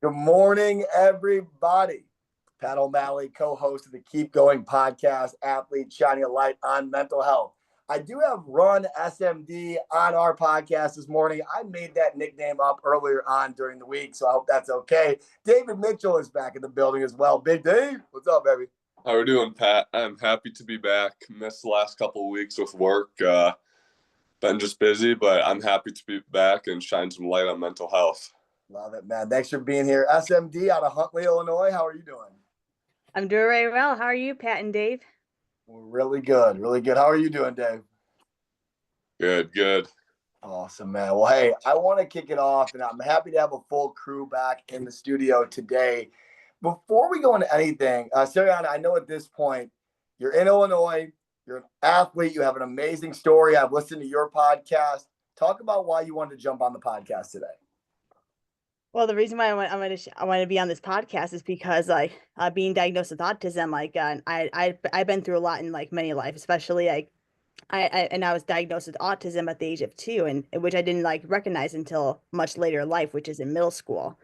Good morning, everybody. Pat O'Malley, co-host of the Keep Going podcast, athlete shining a light on mental health. I do have Run SMD on our podcast this morning. I made that nickname up earlier on during the week, so I hope that's okay. David Mitchell is back in the building as well. Big Dave, what's up, baby? How we doing, Pat? I'm happy to be back. Missed the last couple of weeks with work. Been just busy, but I'm happy to be back and shine some light on mental health. Love it, man. Thanks for being here. SMD out of Huntley, Illinois. How are you doing? I'm doing very well. How are you, Pat and Dave? Really good. Really good. How are you doing, Dave? Good. Awesome, man. Well, hey, I want to kick it off, and I'm happy to have a full crew back in the studio today. Before we go into anything, Serianna, I know at this point you're in Illinois, you're an athlete, you have an amazing story. I've listened to your podcast. Talk about why you wanted to jump on the podcast today. Well, the reason why I want to be on this podcast is because being diagnosed with autism, I've been through a lot in many life, especially I was diagnosed with autism at the age of 2, and which I didn't recognize until much later in life, which is in middle school.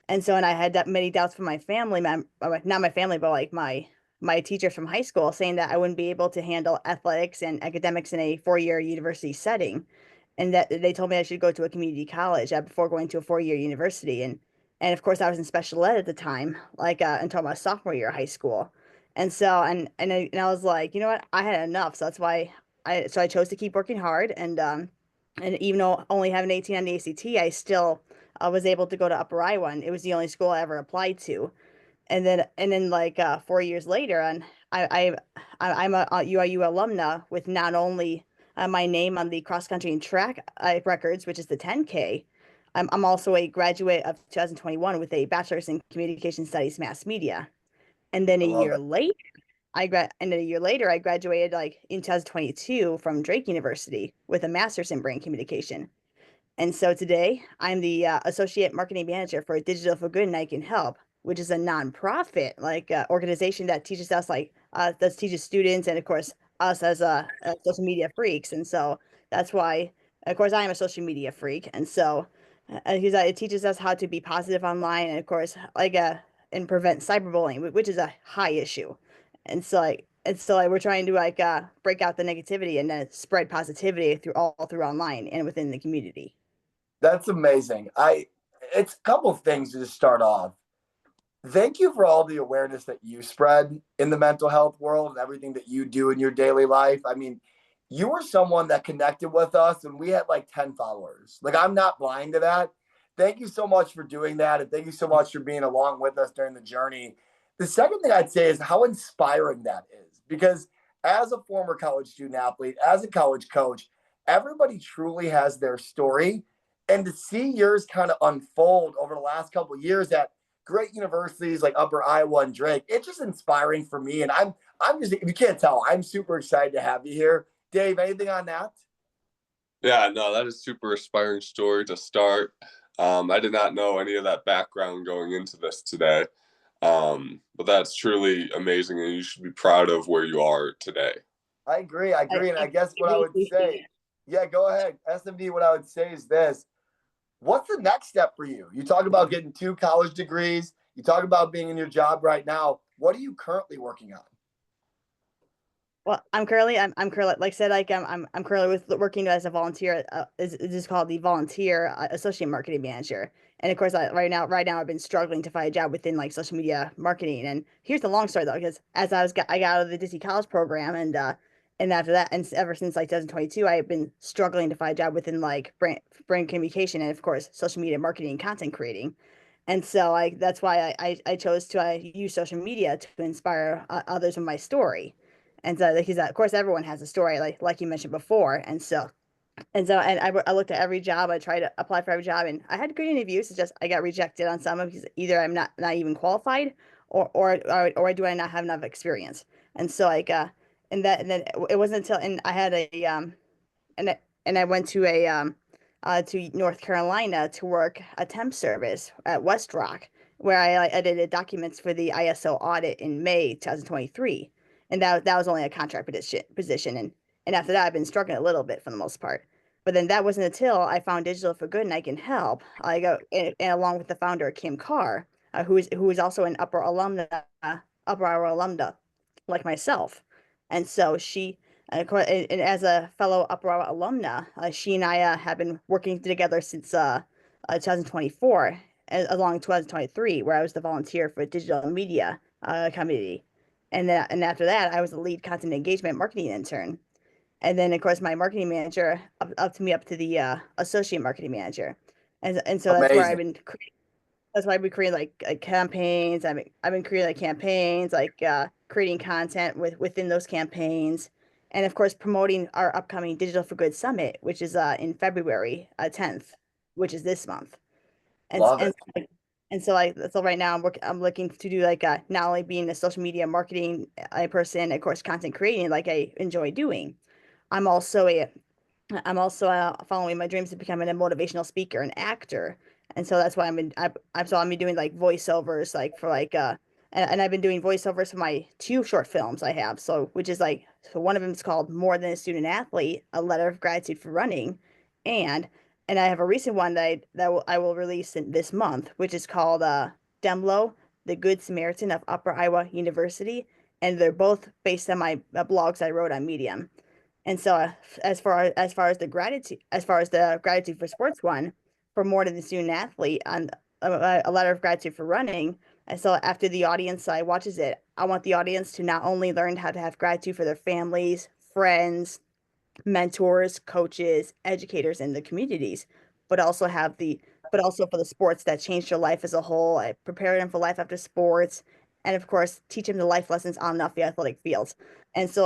And so, and I had that many doubts from my family, not my family, but my teachers from high school, saying that I wouldn't be able to handle athletics and academics in a 4-year university setting, and that they told me I should go to a community college before going to a 4-year university. And of course, I was in special ed at the time, until my sophomore year of high school. And so, and I was like, you know what, I had enough. So that's why I chose to keep working hard. And even though only having 18 on the ACT, I still was able to go to Upper Iowa. And it was the only school I ever applied to. And then 4 years later, and I'm a UIU alumna with not only my name on the cross country and track records, which is the 10K. I'm also a graduate of 2021 with a bachelor's in communication studies, mass media. And then a year later, I graduated in 2022 from Drake University with a master's in brand communication. And so today I'm the associate marketing manager for Digital for Good and I Can Help, which is a nonprofit organization that teaches us that teaches students and of course us as social media freaks. And so that's why, of course, I am a social media freak. And so it teaches us how to be positive online and of course and prevent cyberbullying, which is a high issue. And so we're trying to break out the negativity and then spread positivity through online and within the community. That's amazing. It's a couple of things to just start off. Thank you for all the awareness that you spread in the mental health world and everything that you do in your daily life. I mean, you were someone that connected with us and we had 10 followers. I'm not blind to that. Thank you so much for doing that. And thank you so much for being along with us during the journey. The second thing I'd say is how inspiring that is, because as a former college student athlete, as a college coach, everybody truly has their story. And to see yours kind of unfold over the last couple of years at great universities like Upper Iowa and Drake, it's just inspiring for me. And I'm just, if you can't tell, I'm super excited to have you here. Dave, anything on that? Yeah, no, that is super inspiring story to start. I did not know any of that background going into this today. But that's truly amazing, and you should be proud of where you are today. I agree. And I guess what I would say, yeah, go ahead. SMD, what I would say is this. What's the next step for you? You talk about getting 2 college degrees. You talk about being in your job right now. What are you currently working on? Well, I'm currently, like I said, I'm currently working as a volunteer. This is called the volunteer associate marketing manager. And of course, right now, I've been struggling to find a job within social media marketing. And here's the long story though, because as I got out of the Disney College program, and after that, and ever since 2022, I have been struggling to find a job within brand communication and of course social media marketing and content creating. And so that's why I chose to use social media to inspire others with my story. And so, because of course, everyone has a story, like you mentioned before. And I looked at every job. I tried to apply for every job, and I had good interviews. It's just I got rejected on some of because either I'm not even qualified, or do I not have enough experience. And so and then it wasn't until and I had and I went to North Carolina to work a temp service at West Rock, where I edited documents for the ISO audit in May 2023. And that was only a contract position. And after that, I've been struggling a little bit for the most part. But then that wasn't until I found Digital for Good and I Can Help. I go and along with the founder Kim Carr, who is also an upper hour alumna, like myself, and so she. And as a fellow Upper Hour alumna, she and I have been working together since 2024, along 2023, where I was the volunteer for digital media committee, and after that, I was the lead content engagement marketing intern. And then, of course, my marketing manager up to the associate marketing manager, and so that's where Amazing. that's why we create like campaigns. I've been creating like campaigns, like creating content within those campaigns, and of course promoting our upcoming Digital for Good Summit, which is in February 10th, which is this month. And Love and it. so right now I'm looking to do like not only being a social media marketing person, of course, content creating like I enjoy doing. I'm also a I'm also following my dreams of becoming a motivational speaker and actor, and so that's why I'm been doing like voiceovers like for like and I've been doing voiceovers for my two short films I have. So which is like so one of them is called More Than a Student Athlete: A Letter of Gratitude for Running, and and I have a recent one I will release in this month, which is called Dehmlow, the Good Samaritan of Upper Iowa University, and they're both based on my blogs I wrote on Medium. And so, as far as the gratitude for sports one, for More Than the Student Athlete, on a letter of gratitude for running. And so, after the audience side watches it, I want the audience to not only learn how to have gratitude for their families, friends, mentors, coaches, educators in the communities, but also have the but also for the sports that changed their life as a whole. I prepare them for life after sports, and of course, teach them the life lessons on and off the athletic fields. And so,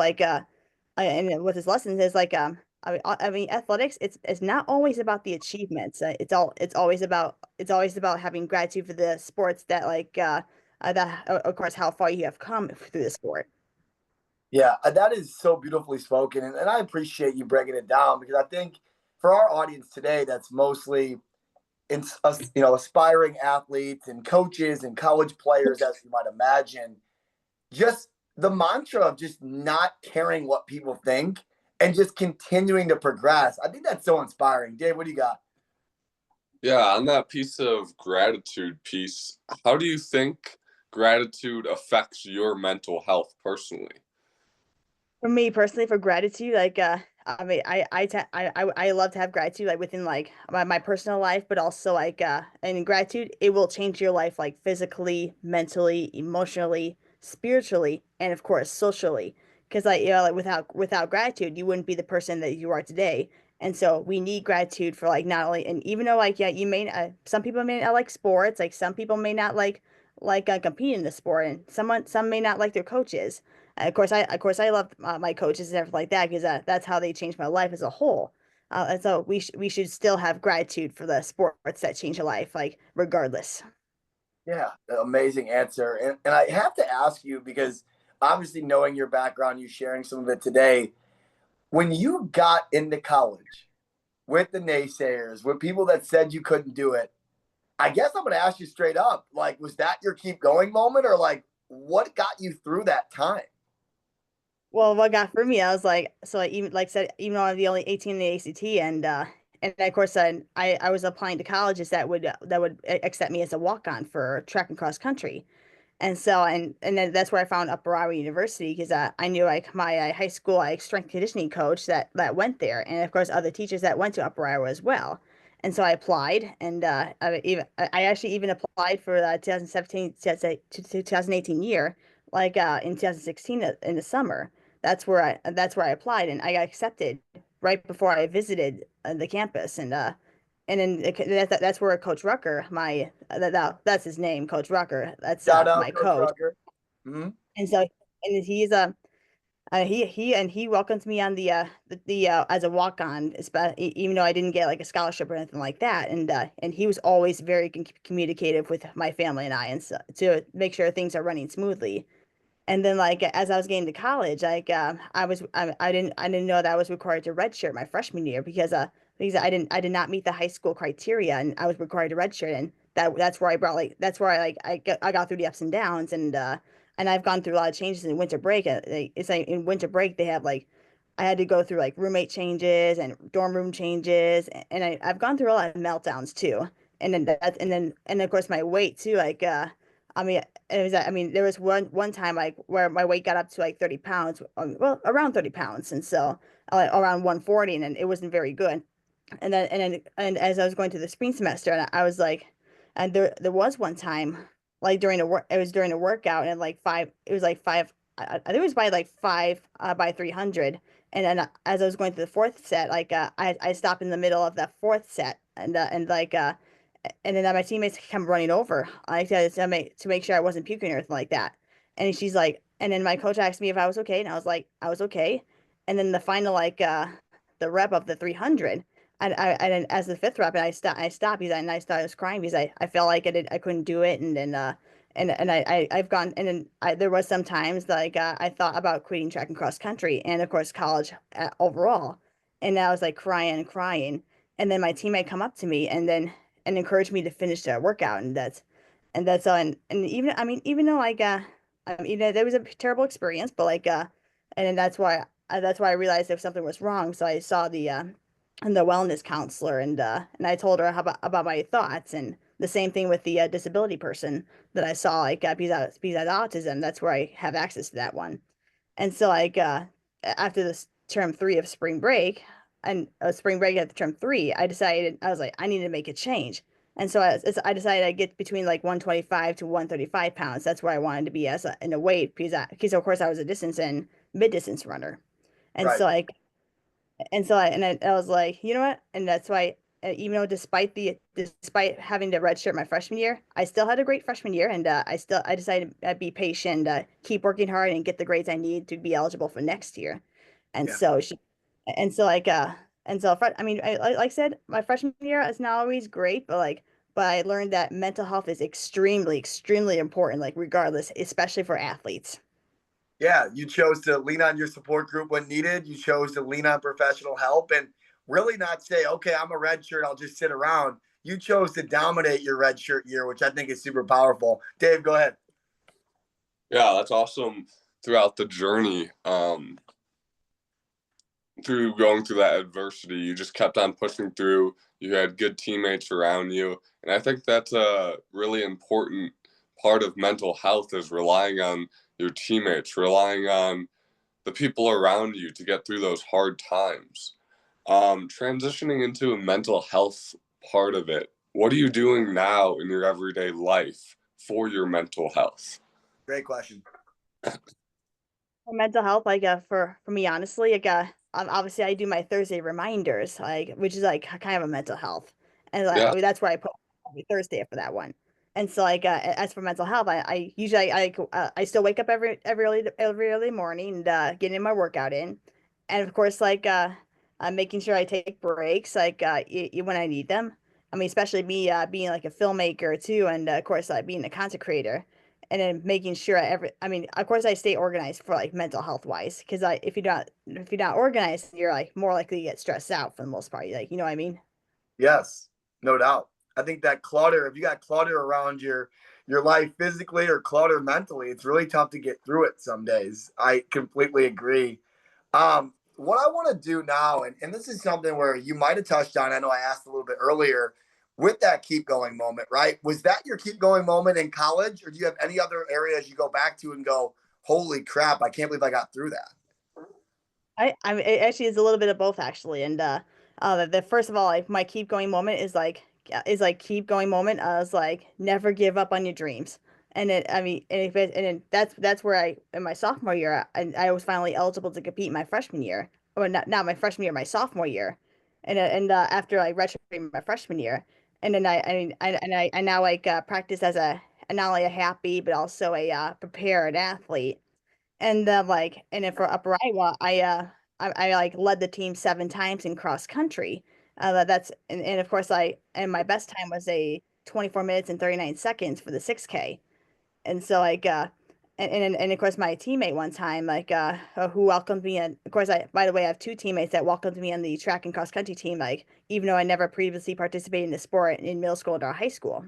and with his lessons is like I mean athletics it's not always about the achievements. It's always about having gratitude for the sports that that of course how far you have come through the sport. Yeah, that is so beautifully spoken. And I appreciate you breaking it down because I think for our audience today, that's mostly aspiring athletes and coaches and college players, as you might imagine, just the mantra of just not caring what people think and just continuing to progress. I think that's so inspiring. Dave, what do you got? Yeah, on that piece of gratitude piece, how do you think gratitude affects your mental health personally? For me personally, for gratitude, I mean, I love to have gratitude like within like my personal life, but also and in gratitude, it will change your life like physically, mentally, emotionally, spiritually, and of course socially. Because like without gratitude, you wouldn't be the person that you are today. And so we need gratitude for like not only and even though like yeah, you may some people may not like sports, like some people may not competing in the sport, and some may not like their coaches. Of course, I love my coaches and everything like that because that's how they changed my life as a whole. And so we should still have gratitude for the sports that change your life, like regardless. Yeah, amazing answer. And I have to ask you because obviously knowing your background, you sharing some of it today, when you got into college with the naysayers, with people that said you couldn't do it, I guess I'm going to ask you straight up, like, was that your keep going moment or like what got you through that time? Well, what got for me, I was like, so I even like said, even though I'm the only 18 in the ACT, and of course, I was applying to colleges that would accept me as a walk on for track and cross country. And so, and then that's where I found Upper Iowa University because I knew like my high school like strength conditioning coach that went there, and of course other teachers that went to Upper Iowa as well. And so I applied, and I actually even applied for the 2017 to 2018 year, like in 2016 in the summer. That's where I applied, and I got accepted right before I visited the campus, and then that's where Coach Rucker, that's his name, Coach Rucker. That's Shout my out, Coach coach. Rucker. Mm-hmm. And so and he welcomed me on the as a walk on, even though I didn't get like a scholarship or anything like that. And he was always very communicative with my family and I, and so, to make sure things are running smoothly. And then like as I was getting to college, I didn't know that I was required to redshirt my freshman year because I did not meet the high school criteria and I was required to redshirt, and that's where that's where I got through the ups and downs, and I've gone through a lot of changes in winter break. It's like in winter break they have like I had to go through like roommate changes and dorm room changes, and I've gone through a lot of meltdowns too. And then and of course my weight too. Like I mean it was I mean there was one time like where my weight got up to like 30 pounds, well around 30 pounds, and so around 140, and it wasn't very good. And as I was going through the spring semester, and I was like, and there was one time like it was during a workout, and like five it was like five I think it was by like five by 300. And then as I was going through the fourth set, like I stopped in the middle of that fourth set, and like and then my teammates come running over. I said to make sure I wasn't puking or anything like that. And she's like, and then my coach asked me if I was okay, and I was like, I was okay. And then the final like the rep of the 300, and then as the fifth rep, and I stopped because I started crying because I felt like I couldn't do it, and then and I've gone, and then there was some times like I thought about quitting track and cross country, and of course college overall, and I was like crying and crying. And then my teammate come up to me and encouraged me to finish the workout, and that's all. And even I mean even though like I mean that was a terrible experience, but like and then that's why I realized if something was wrong. So I saw the wellness counselor, and I told her about my thoughts, and the same thing with the disability person that I saw, like because I had autism. That's where I have access to that one. And so like after this term three of spring break, and spring break at the term three, I was like I need to make a change. And so I decided I'd get between like 125 to 135 pounds. That's where I wanted to be as in a weight, because of course I was a distance and mid distance runner. And Right. so like and so I was like, you know what? And that's why, even though despite having to redshirt my freshman year, I still had a great freshman year, and I decided to be patient, keep working hard, and get the grades I need to be eligible for next year. And Yeah. so and so like I mean, like I said, my freshman year is not always great, but I learned that mental health is extremely important, like regardless, especially for athletes. Yeah, you chose to lean on your support group when needed. You chose to lean on professional help and really not say, okay, I'm a red shirt, I'll just sit around. You chose to dominate your red shirt year, which I think is super powerful. Dave, go ahead. Yeah, that's awesome. Throughout the journey, through going through that adversity, you just kept on pushing through. You had good teammates around you, and I think that's a really important part of mental health is relying on your teammates, relying on the people around you to get through those hard times. Transitioning into a mental health part of it, what are you doing now in your everyday life for your mental health? Great question. For mental health, like for me, honestly, like obviously I do my Thursday reminders, like which is like kind of a mental health, and like Yeah, that's where I put every Thursday for that one. And so like as for mental health, I usually I still wake up every early morning and getting my workout in, and of course like I'm making sure I take breaks like when I need them. I mean, especially me being like a filmmaker too, and of course being a content creator, and then making sure I mean, of course I stay organized for like mental health wise, because if you're not organized, you're like more likely to get stressed out for the most part, like you know what I mean. Yes, no doubt. I think that clutter, if you got clutter around your life physically or clutter mentally, it's really tough to get through it some days. I completely agree. What I want to do now, and this is something where you might have touched on, I know I asked a little bit earlier with that keep going moment, right? Was that your keep going moment in college, or do you have any other areas you go back to and go, holy crap, I can't believe I got through that? I mean, it actually is a little bit of both actually, and the first of all, like my keep going moment is like keep going moment. I was like never give up on your dreams, and it I mean, and if it, and then that's where I in my sophomore year, I was finally eligible to compete my freshman year, or not my freshman year, my sophomore year, and after I redshirted my freshman year, and then I now like practice as a not only a happy but also a prepared athlete. And like, and then for Upper Iowa, I like led the team 7 times in cross country. And of course and my best time was a 24 minutes and 39 seconds for the 6K. And so like and of course my teammate one time who welcomed me, and of course I by the way I have two teammates that welcomed me on the track and cross country team, like even though I never previously participated in the sport in middle school or high school.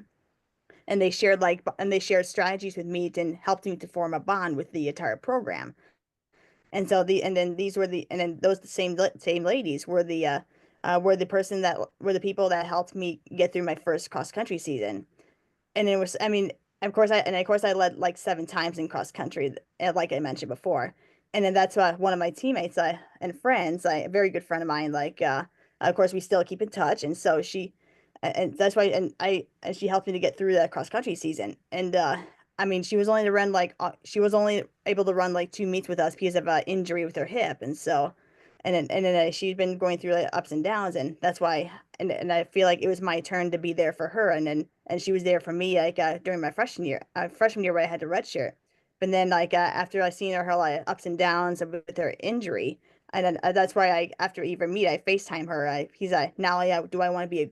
And they shared strategies with me and helped me to form a bond with the entire program. And so and then those same ladies were the person that were the people that helped me get through my first cross country season. And it was, I mean, of course I led like 7 times in cross country, like I mentioned before. And then that's one of my teammates and friends, a very good friend of mine, of course we still keep in touch. And so and that's why, and she helped me to get through that cross country season. And I mean, she was only able to run like 2 meets with us because of an injury with her hip. And so, and then she's been going through like ups and downs, and that's why, and I feel like it was my turn to be there for her, and she was there for me like during my freshman year where I had to redshirt. But then after I seen her like ups and downs with her injury, and then that's why after every meet I FaceTime her. He's like, not only do I want to be a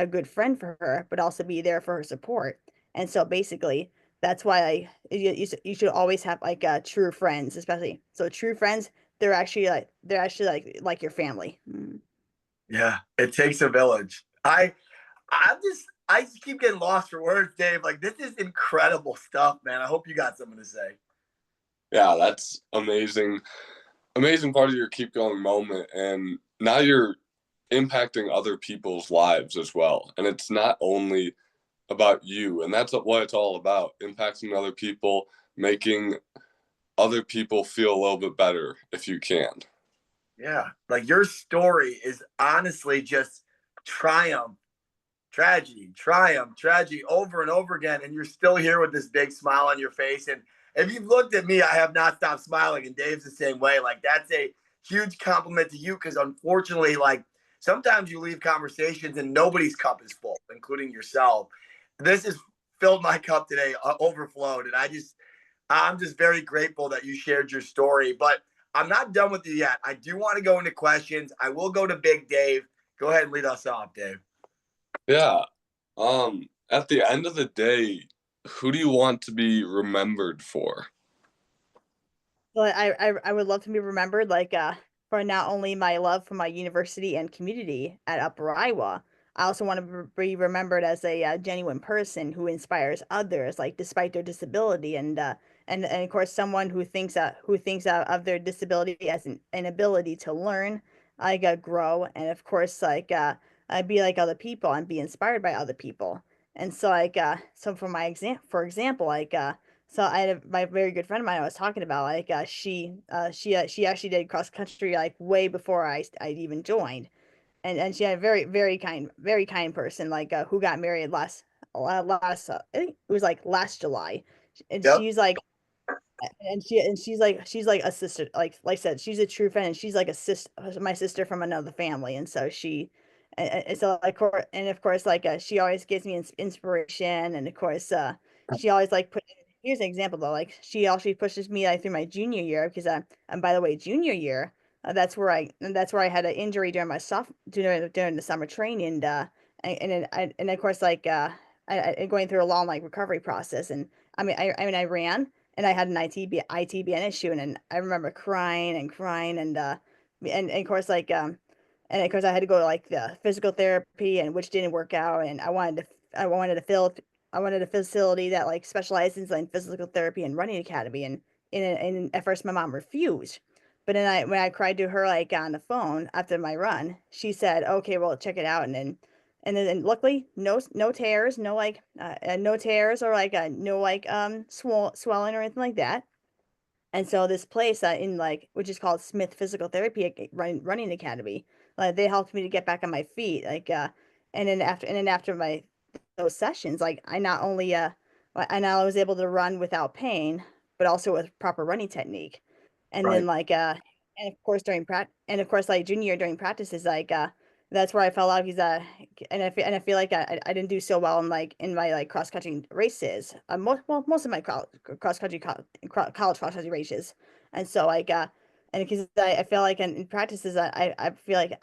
good friend for her, but also be there for her support. And so basically, that's why you should always have like true friends, especially so true friends. They're actually like your family. Mm. Yeah, it takes a village. I just keep getting lost for words, Dave. Like, this is incredible stuff, man. I hope you got something to say. Yeah, that's amazing. Amazing part of your keep going moment. And now you're impacting other people's lives as well. And it's not only about you, and that's what it's all about, impacting other people, making other people feel a little bit better if you can. Yeah, like your story is honestly just triumph, tragedy over and over again. And you're still here with this big smile on your face. And if you've looked at me, I have not stopped smiling. And Dave's the same way. Like, that's a huge compliment to you, because unfortunately, like, sometimes you leave conversations and nobody's cup is full, including yourself. This has filled my cup today, overflowed. And I'm just very grateful that you shared your story. But I'm not done with you yet. I do want to go into questions. I will go to Big Dave. Go ahead and lead us off, Dave. Yeah. At the end of the day, who do you want to be remembered for? Well, I would love to be remembered for not only my love for my university and community at Upper Iowa. I also want to be remembered as a genuine person who inspires others, like despite their disability, and of course someone who thinks of their disability as an ability to learn, grow, and of course be like other people and be inspired by other people. And so so for example so I had my very good friend of mine I was talking about she actually did cross country like way before I even joined, and she had a very kind person who got married last I think it was like last July, and Yep. she's like she's like a sister, like I said, she's a true friend, and she's like a sister, my sister from another family. And so and so and of course she always gives me inspiration. And of course she always here's an example though, like she actually pushes me like through my junior year, because and by the way, junior year, that's where I had an injury during my during the summer training. And of course I going through a long like recovery process. And I mean I ran, and I had an ITBN issue, and I remember crying and crying, and of course and of course I had to go to like the physical therapy, and which didn't work out. And I wanted a facility that like specializes in physical therapy and running academy. And at first my mom refused, but then when I cried to her like on the phone after my run, she said, okay, well, check it out. And then luckily no tears, no tears, or no swelling or anything like that. And so this place in like which is called Smith Physical Therapy Running Academy, they helped me to get back on my feet. And then after my those sessions, like I not only was able to run without pain, but also with proper running technique. And then Right. and of course and of course like junior year during practices, that's where I fell out, because and I feel like I didn't do so well in my like cross country races. Most of my cross country college cross country races. And so and because I feel like in practices I feel like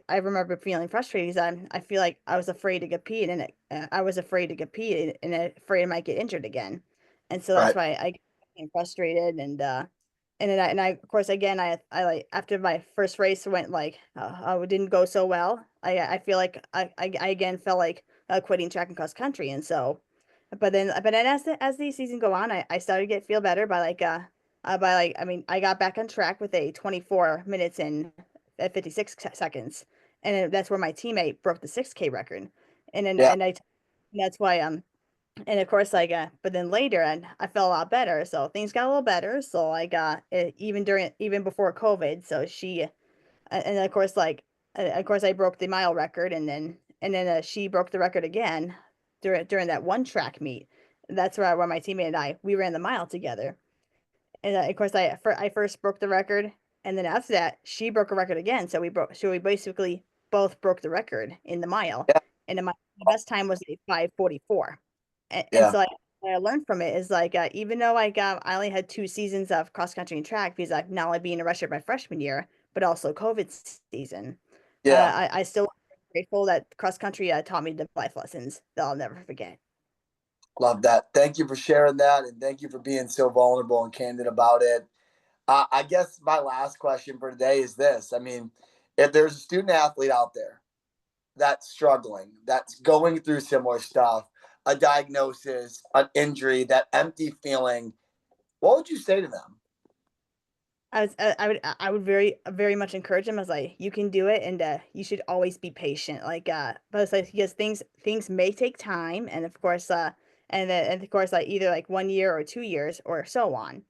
I remember feeling frustrated, because I feel like I was afraid to compete, and I was afraid to compete, and afraid I might get injured again. And so that's Right. why I became frustrated. And then I of course again I like after my first race went didn't go so well. I feel like I again felt like quitting track and cross country. And so but then as the season go on, I started to feel better by But like, I mean, I got back on track with a 24 minutes and 56 seconds, and that's where my teammate broke the 6K record, and then Yeah. that's why and of course like but then later and I felt a lot better, so things got a little better. So I got even before COVID. So and of course of course I broke the mile record, and then she broke the record again during that one track meet. That's where my teammate and we ran the mile together. And of course, I first broke the record, and then after that, she broke a record again. So we basically both broke the record in the mile, Yeah. and my best time was a 5:44. And Yeah. so what I learned from it is like even though I only had 2 seasons of cross country and track because like not only being a rusher my freshman year, but also COVID season, Yeah. I still grateful that cross country taught me the life lessons that I'll never forget. Love that. Thank you for sharing that. And thank you for being so vulnerable and candid about it. I guess my last question for today is this. I mean, if there's a student athlete out there that's struggling, that's going through similar stuff, a diagnosis, an injury, that empty feeling, what would you say to them? I would very much encourage them. I was like, you can do it, and you should always be patient. Like but it's like because things may take time, and of course and of course like either like 1 year or 2 years or so on.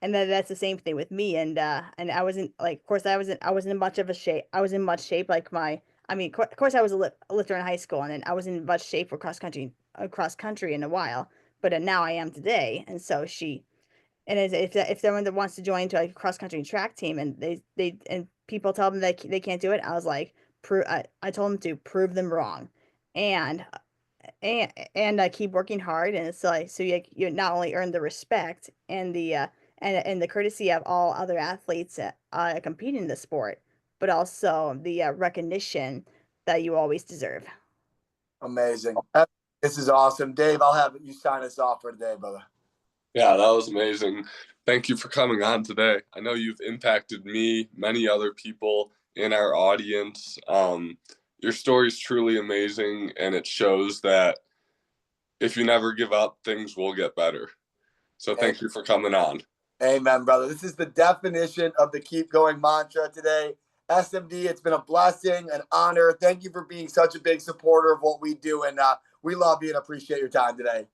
And then that's the same thing with me. And I wasn't like, of course I wasn't in much of a shape. I was in much shape like I mean, of course I was a lifter in high school, and then I was in much shape for cross country in a while, but now I am today. And so and if someone that wants to join to a cross country track team, and and people tell them that they can't do it, I was like, I told them to prove them wrong, and and keep working hard. And it's like so you not only earn the respect and the courtesy of all other athletes competing in the sport, but also the recognition that you always deserve. Amazing. This is awesome. Dave, I'll have you sign us off for today, brother. Yeah, that was amazing. Thank you for coming on today. I know you've impacted me, many other people in our audience. Your story is truly amazing, and it shows that if you never give up, things will get better. So thank you for coming on. Amen, brother. This is the definition of the keep going mantra today. SMD, it's been a blessing, an honor. Thank you for being such a big supporter of what we do. And we love you and appreciate your time today.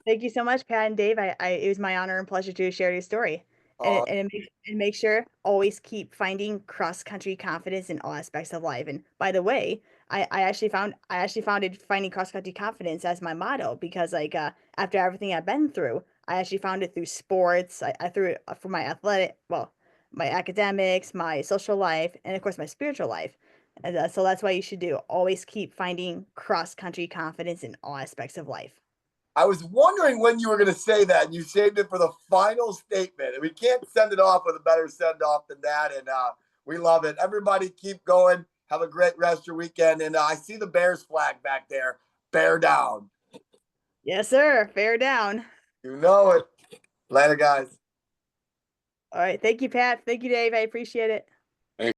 Thank you so much, Pat and Dave. It was my honor and pleasure to share your story. And make sure always keep finding cross country confidence in all aspects of life. And by the way, I actually founded finding cross country confidence as my motto because like after everything I've been through, I actually found it through sports. I threw it for my my academics, my social life, and of course my spiritual life. And so that's why you should do. Always keep finding cross country confidence in all aspects of life. I was wondering when you were going to say that, and you saved it for the final statement. And we can't send it off with a better send off than that. And we love it. Everybody keep going. Have a great rest of your weekend. And I see the Bears flag back there. Bear down. Yes, sir. Bear down. You know it. Later, guys. All right. Thank you, Pat. Thank you, Dave. I appreciate it.